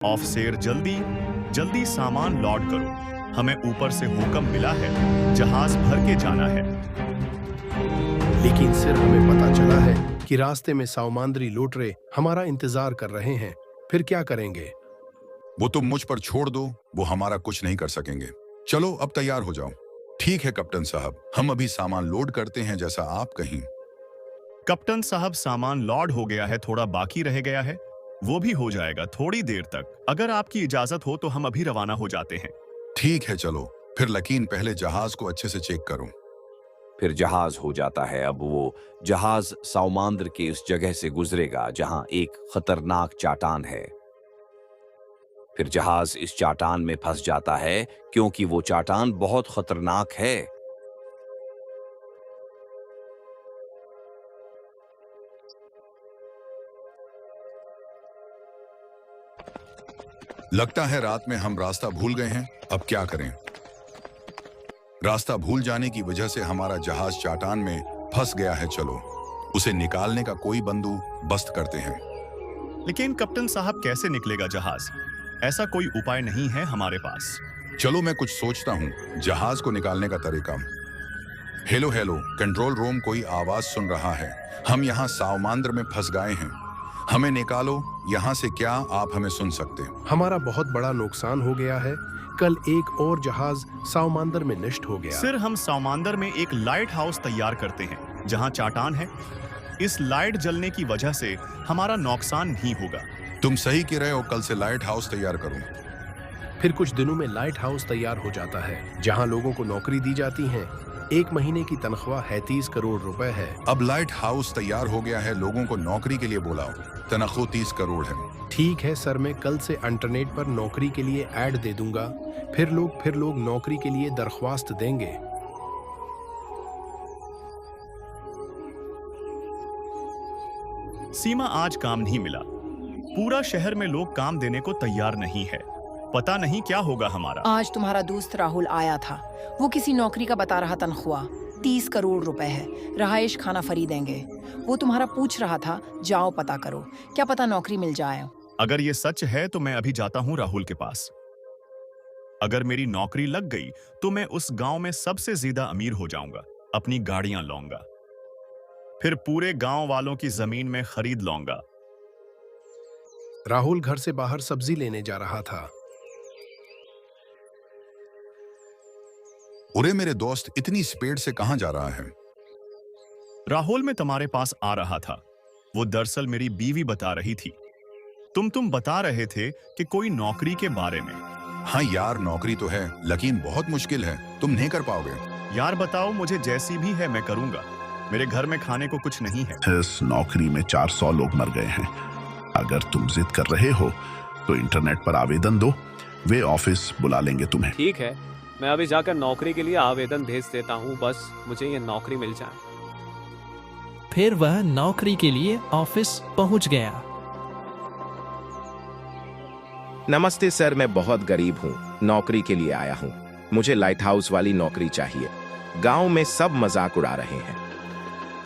ऑफसेर जल्दी जल्दी सामान लोड करो, हमें ऊपर से हुक्म मिला है, जहाज भर के जाना है। लेकिन सिर हमें पता चला है कि रास्ते में साउमांद्री लुटेरे हमारा इंतजार कर रहे हैं। फिर क्या करेंगे? वो तुम मुझ पर छोड़ दो, वो हमारा कुछ नहीं कर सकेंगे। चलो अब तैयार हो जाओ। ठीक है कप्तान साहब, हम अभी सामान लोड करते हैं जैसा आप कहीं। कप्तान साहब, सामान लोड हो गया है, थोड़ा बाकी रह गया है, वो भी हो जाएगा थोड़ी देर तक। अगर आपकी इजाजत हो तो हम अभी रवाना हो जाते हैं। ठीक है चलो, फिर लेकिन पहले जहाज को अच्छे से चेक करो। फिर जहाज हो जाता है। अब वो जहाज साउमांद्र के उस जगह से गुजरेगा जहां एक खतरनाक चाटान है। फिर जहाज इस चाटान में फंस जाता है क्योंकि वो चाटान बहुत खतरनाक है। लगता है रात में हम रास्ता भूल गए हैं। अब क्या करें? रास्ता भूल जाने की वजह से हमारा जहाज चाटान में फंस गया है। चलो उसे निकालने का कोई बंदोबस्त करते हैं। लेकिन कप्तान साहब, कैसे निकलेगा जहाज? ऐसा कोई उपाय नहीं है हमारे पास। चलो मैं कुछ सोचता हूँ जहाज को निकालने का तरीका। हेलो हेलो कंट्रोल रूम, कोई आवाज सुन रहा है। हम यहाँ साउमांद्र में फंस गए हैं, हमें निकालो यहाँ से। क्या आप हमें सुन सकते? हमारा बहुत बड़ा नुकसान हो गया है। कल एक और जहाज साउमांद्र में नष्ट हो गया। सिर हम साउमांद्र में एक लाइट हाउस तैयार करते हैं जहां चाटान है। इस लाइट जलने की वजह से हमारा नुकसान नहीं होगा। तुम सही कह रहे हो, कल से लाइट हाउस तैयार करूं। फिर कुछ दिनों में लाइट हाउस तैयार हो जाता है जहां लोगों को नौकरी दी जाती है। 1 महीने की तनख्वाह 30 करोड़ रुपए है। अब लाइट हाउस तैयार हो गया है, लोगों को नौकरी के लिए बुलाओ। तनख्वाह 30 करोड़ है। ठीक है सर, मैं कल से इंटरनेट पर नौकरी के लिए ऐड दे दूंगा। फिर लोग नौकरी के लिए दरख्वास्त देंगे। सीमा, आज काम नहीं मिला। पूरा शहर में लोग काम देने को तैयार नहीं है। पता नहीं क्या होगा हमारा। आज तुम्हारा दोस्त राहुल आया था। वो किसी नौकरी का बता रहा। तनख्वाह 30 करोड़ रुपए है। रहायश खाना फ्री देंगे। वो तुम्हारा पूछ रहा था, जाओ पता करो, क्या पता नौकरी मिल जाए। अगर ये सच है तो मैं अभी जाता हूँ राहुल के पास। अगर मेरी नौकरी लग गई तो मैं उस गांव में सबसे ज्यादा अमीर हो जाऊंगा। अपनी गाड़ियां लूंगा, फिर पूरे गांव वालों की जमीन में खरीद लूंगा। राहुल घर से बाहर सब्जी लेने जा रहा था। अरे मेरे दोस्त, इतनी स्पीड से कहां जा रहा है? राहुल, मैं तुम्हारे पास आ रहा था। वो दरअसल मेरी बीवी बता रही थी। तुम बता रहे थे कि कोई नौकरी के बारे में। हाँ यार, नौकरी तो है लेकिन बहुत मुश्किल है, तुम नहीं कर पाओगे। यार बताओ, मुझे जैसी भी है मैं करूंगा। मेरे घर में खाने को कुछ नहीं है। इस नौकरी में 400 लोग मर गए हैं। अगर तुम जिद कर रहे हो तो इंटरनेट पर आवेदन दो, वे ऑफिस बुला लेंगे तुम्हें। ठीक है, मैं अभी जाकर नौकरी के लिए आवेदन भेज देता हूँ, बस मुझे ये नौकरी मिल जाए। फिर वह नौकरी के लिए ऑफिस पहुंच गया। नमस्ते सर, मैं बहुत गरीब हूँ, नौकरी के लिए आया हूँ। मुझे लाइट हाउस वाली नौकरी चाहिए। गांव में सब मजाक उड़ा रहे हैं।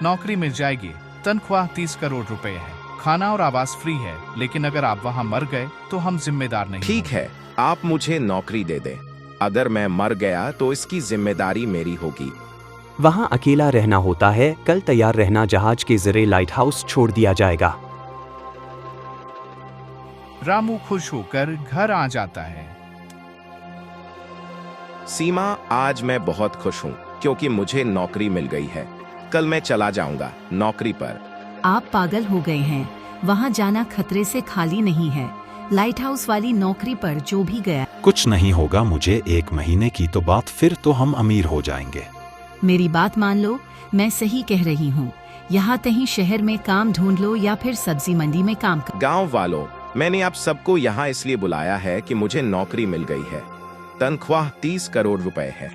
नौकरी मिल जाएगी। तनख्वाह 30 करोड़ रुपए है। खाना और आवास फ्री है, लेकिन अगर आप वहाँ मर गए तो हम जिम्मेदार नहीं। ठीक है, आप मुझे नौकरी दे दें। अगर मैं मर गया तो इसकी जिम्मेदारी मेरी होगी। वहाँ अकेला रहना होता है। कल तैयार रहना, जहाज के जरिए लाइट हाउस छोड़ दिया जाएगा। रामू खुश होकर घर आ जाता है। सीमा, आज मैं बहुत खुश हूँ क्योंकि मुझे नौकरी मिल गई है। कल मैं चला जाऊंगा नौकरी पर। आप पागल हो गए हैं, वहाँ जाना खतरे से खाली नहीं है। लाइट हाउस वाली नौकरी पर जो भी गया। कुछ नहीं होगा, मुझे 1 महीने की तो बात, फिर तो हम अमीर हो जाएंगे। मेरी बात मान लो, मैं सही कह रही हूँ। यहाँ कहीं शहर में काम ढूंढ लो या फिर सब्जी मंडी में काम कर। गाँव वालों, मैंने आप सबको यहाँ इसलिए बुलाया है कि मुझे नौकरी मिल गई है। तनख्वाह 30 करोड़ रुपए है।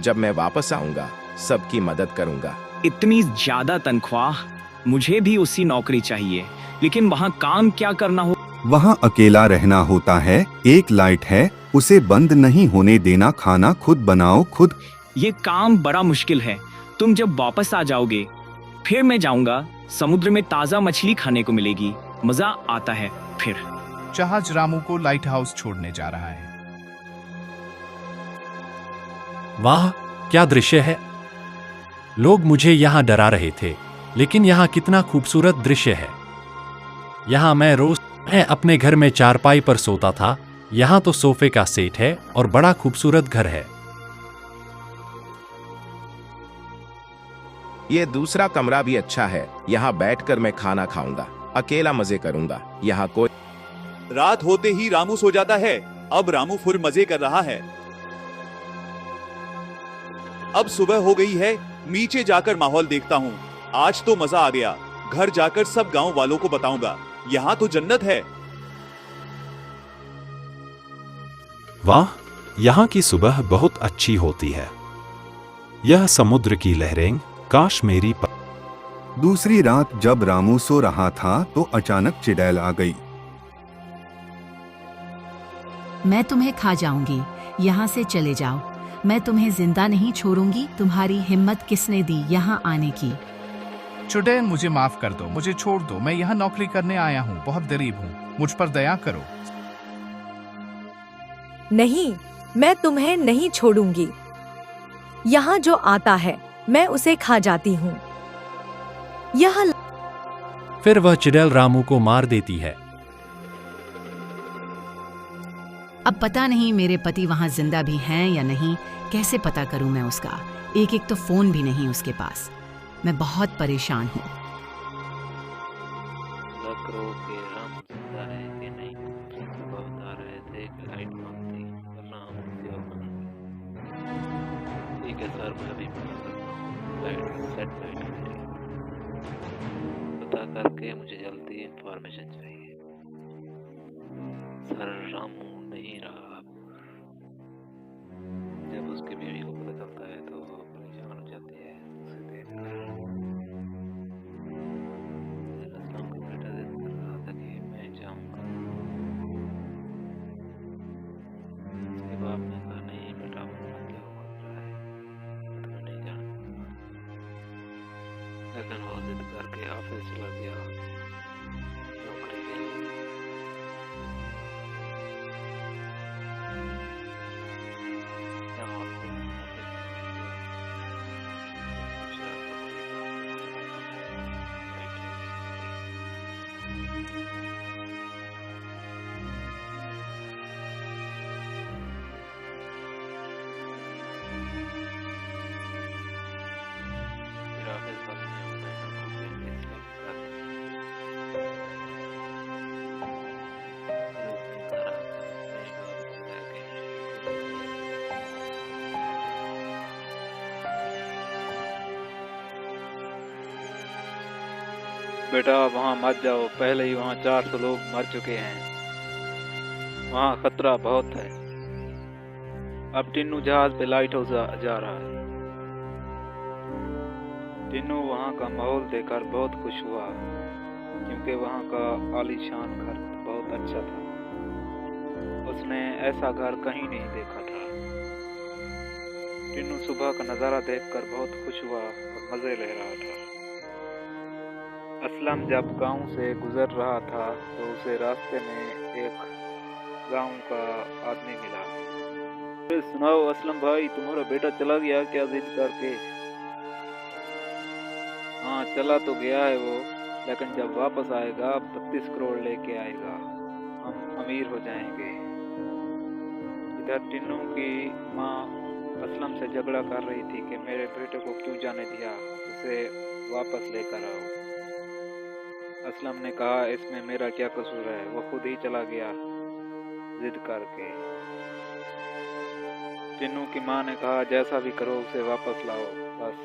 जब मैं वापस आऊंगा सबकी मदद करूंगा। इतनी ज्यादा तनख्वाह? मुझे भी उसी नौकरी चाहिए, लेकिन वहाँ काम क्या करना हो? वहाँ अकेला रहना होता है। एक लाइट है, उसे बंद नहीं होने देना। खाना खुद बनाओ खुद। ये काम बड़ा मुश्किल है। तुम जब वापस आ जाओगे फिर मैं जाऊंगा। समुद्र में ताजा मछली खाने को मिलेगी, मजा आता है। फिर जहाज रामू को लाइट हाउस छोड़ने जा रहा है। वाह, क्या दृश्य है। लोग मुझे यहाँ डरा रहे थे, लेकिन यहाँ कितना खूबसूरत दृश्य है। यहाँ मैं रोज अपने घर में चारपाई पर सोता था। यहाँ तो सोफे का सेट है और बड़ा खूबसूरत घर है। ये दूसरा कमरा भी अच्छा है। यहाँ बैठकर मैं खाना खाऊंगा, अकेला मजे करूंगा। यहाँ कोई रात होते ही रामू सो जाता है। अब रामू फुल मजे कर रहा है। अब सुबह हो गई है। नीचे जाकर माहौल देखता हूँ। आज तो मजा आ गया। घर जाकर सब गांव वालों को बताऊंगा। यहाँ तो जन्नत है। वाह, यहाँ की सुबह बहुत अच्छी होती है। यह समुद्र की लहरें काश मेरी दूसरी रात जब रामू सो रहा था तो अचानक चुड़ैल आ गई। मैं तुम्हें खा जाऊंगी, यहाँ से चले जाओ। मैं तुम्हें जिंदा नहीं छोड़ूंगी। तुम्हारी हिम्मत किसने दी यहाँ आने की? चुड़ैल, मुझे माफ कर दो, मुझे छोड़ दो। मैं यहाँ नौकरी करने आया हूँ, बहुत गरीब हूँ, मुझ पर दया करो। नहीं, मैं तुम्हें नहीं छोड़ूंगी। यहाँ जो आता है मैं उसे खा जाती हूँ। यह फिर वह चुड़ैल रामू को मार देती है। अब पता नहीं मेरे पति वहाँ जिंदा भी हैं या नहीं। कैसे पता करूं मैं उसका? एक तो फोन भी नहीं उसके पास। मैं बहुत परेशान हूँ। ठीक है सर, मैं अभी पता करके मुझे जल्दी इंफॉर्मेशन चाहिए। सर, रामू नहीं रहा। जब उसकी बीवी को पता चलता है तो वो परेशान हो जाती है। उसे देखकर असलम का बेटा जिद कर रहा था कि मैं जाऊंगा। उसके बाप ने कहा नहीं बेटा, क्या हुआ है, मैं तुम्हें नहीं जानता। लेकिन वो जिद करके ऑफिस चला गया नौकरी के लिए। बेटा वहाँ मत जाओ, पहले ही वहाँ 400 लोग मर चुके हैं। वहाँ खतरा बहुत है। अब टिन्नू जहाज पे लाइट हाउस जा रहा है। टिन्नू वहाँ का माहौल देखकर बहुत खुश हुआ, क्योंकि वहाँ का आलीशान घर बहुत अच्छा था। उसने ऐसा घर कहीं नहीं देखा था। टिन्नू सुबह का नज़ारा देखकर बहुत खुश हुआ और मज़े ले रहा था। असलम जब गांव से गुजर रहा था तो उसे रास्ते में एक गांव का आदमी मिला। सुनाओ असलम भाई, तुम्हारा बेटा चला गया क्या जिद करके? हाँ, चला तो गया है वो, लेकिन जब वापस आएगा 32 करोड़ लेके आएगा। हम अमीर हो जाएंगे। इधर टिन्नू की माँ असलम से झगड़ा कर रही थी कि मेरे बेटे को क्यों जाने दिया, उसे वापस लेकर आओ। असलम ने कहा इसमें मेरा क्या कसूर है, वो खुद ही चला गया जिद करके। टिन्नू की माँ ने कहा जैसा भी करो उसे वापस लाओ बस।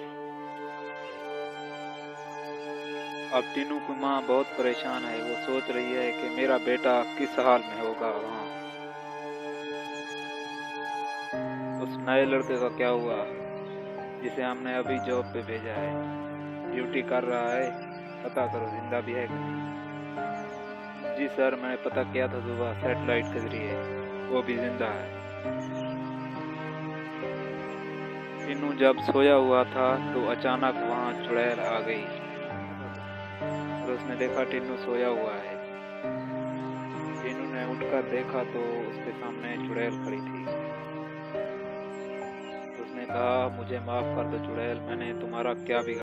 अब टिन्नू की माँ बहुत परेशान है। वो सोच रही है कि मेरा बेटा किस हाल में होगा वहाँ। उस नए लड़के का क्या हुआ जिसे हमने अभी जॉब पे भेजा है? ड्यूटी कर रहा है, पता करो जिंदा भी है कि नहीं। जी सर, मैंने पता किया था सुबह सैटेलाइट के जरिए, वो भी जिंदा है। टिन्नू जब सोया हुआ था तो अचानक वहाँ चुड़ैल आ गई और उसने देखा टिन्नू सोया हुआ है। टिन्नू ने कर देखा तो उसके सामने चुड़ैल खड़ी थी। उसने कहा, मुझे माफ कर दो चुड़ैल, मैंने तुम्हारा क्या बिगाड़ा।